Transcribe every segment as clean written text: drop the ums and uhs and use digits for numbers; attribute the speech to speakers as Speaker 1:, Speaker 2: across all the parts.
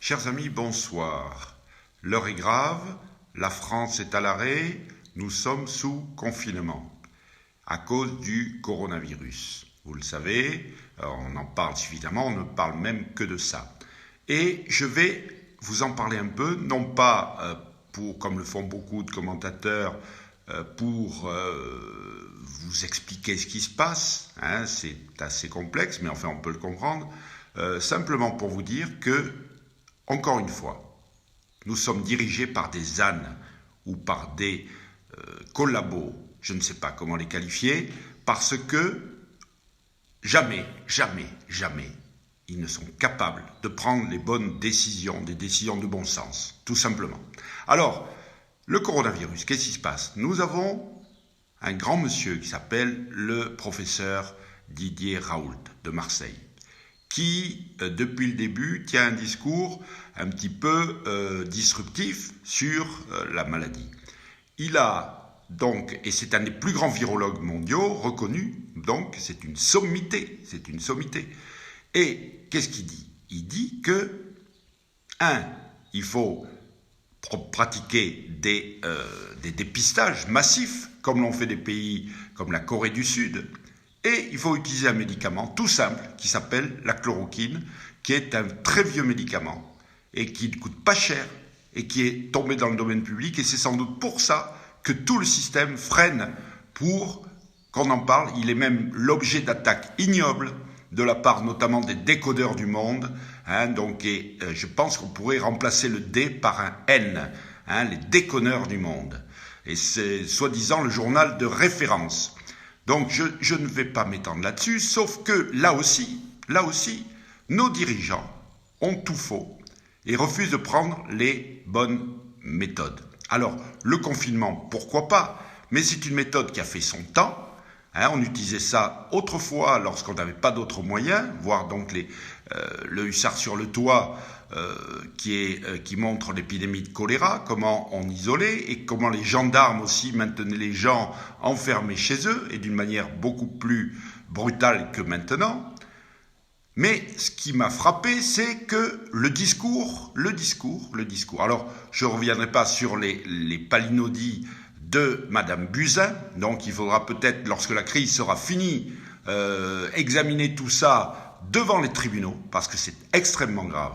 Speaker 1: Chers amis, bonsoir. L'heure est grave, la France est à l'arrêt, nous sommes sous confinement à cause du coronavirus. Vous le savez, on en parle suffisamment, on ne parle même que de ça. Et je vais vous en parler un peu, non pas pour, comme le font beaucoup de commentateurs, pour vous expliquer ce qui se passe, c'est assez complexe, mais enfin on peut le comprendre, simplement pour vous dire que, encore une fois, nous sommes dirigés par des ânes ou par des collabos, je ne sais pas comment les qualifier, parce que jamais, ils ne sont capables de prendre les bonnes décisions, des décisions de bon sens, tout simplement. Alors, le coronavirus, qu'est-ce qui se passe? Nous avons un grand monsieur qui s'appelle le professeur Didier Raoult de Marseille, qui, depuis le début, tient un discours un petit peu disruptif sur la maladie. Il a donc, et c'est un des plus grands virologues mondiaux reconnus, donc c'est une sommité. Et qu'est-ce qu'il dit? Il dit que, il faut pratiquer des dépistages massifs, comme l'ont fait des pays comme la Corée du Sud, et il faut utiliser un médicament tout simple qui s'appelle la chloroquine, qui est un très vieux médicament et qui ne coûte pas cher et qui est tombé dans le domaine public, et c'est sans doute pour ça que tout le système freine pour qu'on en parle. Il est même l'objet d'attaques ignobles de la part notamment des décodeurs du monde, je pense qu'on pourrait remplacer le D par un N, les déconneurs du monde, et c'est soi-disant le journal de référence. Donc je ne vais pas m'étendre là-dessus, sauf que là aussi, nos dirigeants ont tout faux et refusent de prendre les bonnes méthodes. Alors, le confinement, pourquoi pas, mais c'est une méthode qui a fait son temps. On utilisait ça autrefois lorsqu'on n'avait pas d'autres moyens, voire donc le hussard sur le toit qui montre l'épidémie de choléra, comment on isolait et comment les gendarmes aussi maintenaient les gens enfermés chez eux et d'une manière beaucoup plus brutale que maintenant. Mais ce qui m'a frappé, c'est que le discours. Alors, je ne reviendrai pas sur les palinodies de Madame Buzyn, donc il faudra peut-être, lorsque la crise sera finie, examiner tout ça devant les tribunaux, parce que c'est extrêmement grave,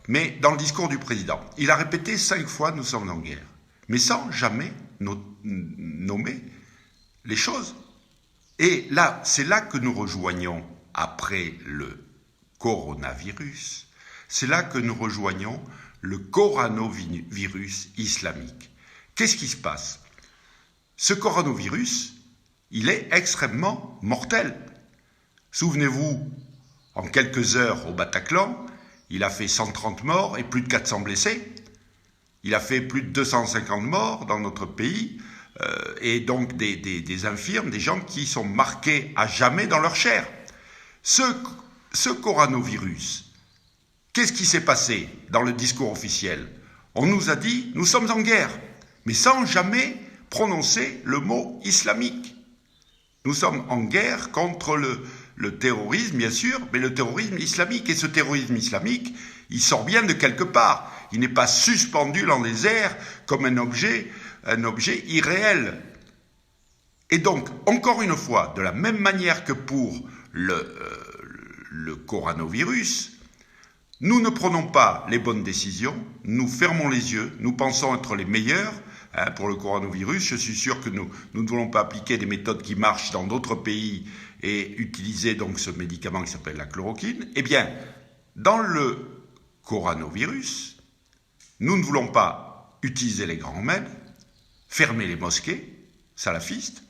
Speaker 1: mais dans le discours du président, il a répété 5 fois « nous sommes en guerre », mais sans jamais nommer les choses. Et là, c'est là que nous rejoignons, après le coronavirus, c'est là que nous rejoignons le coronavirus islamique. Qu'est-ce qui se passe? Ce coronavirus, il est extrêmement mortel. Souvenez-vous, en quelques heures au Bataclan, il a fait 130 morts et plus de 400 blessés. Il a fait plus de 250 morts dans notre pays, et donc des infirmes, des gens qui sont marqués à jamais dans leur chair. Ce coronavirus, qu'est-ce qui s'est passé dans le discours officiel? On nous a dit « nous sommes en guerre », mais sans jamais prononcer le mot islamique. Nous sommes en guerre contre le terrorisme, bien sûr, mais le terrorisme islamique. Et ce terrorisme islamique, il sort bien de quelque part. Il n'est pas suspendu dans les airs comme un objet irréel. Et donc, encore une fois, de la même manière que pour le coronavirus, nous ne prenons pas les bonnes décisions, nous fermons les yeux, nous pensons être les meilleurs pour le coronavirus. Je suis sûr que nous ne voulons pas appliquer des méthodes qui marchent dans d'autres pays et utiliser donc ce médicament qui s'appelle la chloroquine. Eh bien, dans le coronavirus, nous ne voulons pas utiliser les grands remèdes, fermer les mosquées salafistes,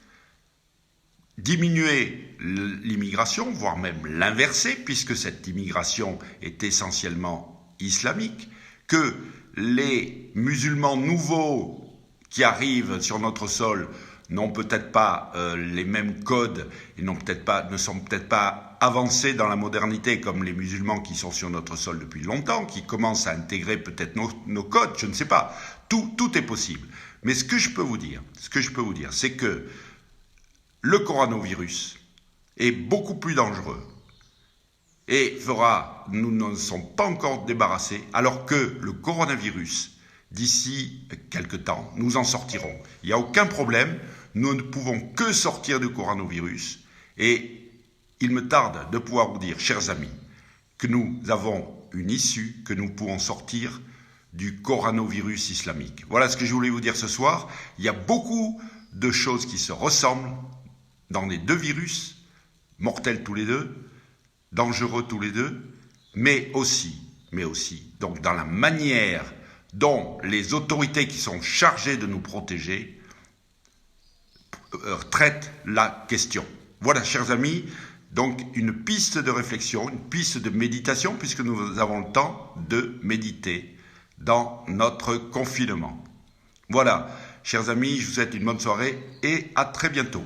Speaker 1: diminuer l'immigration, voire même l'inverser, puisque cette immigration est essentiellement islamique, que les musulmans nouveaux qui arrivent sur notre sol n'ont peut-être pas les mêmes codes et ne sont peut-être pas avancés dans la modernité comme les musulmans qui sont sur notre sol depuis longtemps, qui commencent à intégrer peut-être nos codes, je ne sais pas. Tout est possible. Mais ce que je peux vous dire, c'est que le coronavirus est beaucoup plus dangereux et nous n'en sommes pas encore débarrassés, alors que le coronavirus, d'ici quelque temps, nous en sortirons. Il n'y a aucun problème, nous ne pouvons que sortir du coronavirus, et il me tarde de pouvoir vous dire, chers amis, que nous avons une issue, que nous pouvons sortir du coronavirus islamique. Voilà ce que je voulais vous dire ce soir. Il y a beaucoup de choses qui se ressemblent dans les deux virus, mortels tous les deux, dangereux tous les deux, mais aussi, donc dans la manière dont les autorités qui sont chargées de nous protéger traitent la question. Voilà, chers amis, donc une piste de réflexion, une piste de méditation, puisque nous avons le temps de méditer dans notre confinement. Voilà, chers amis, je vous souhaite une bonne soirée et à très bientôt.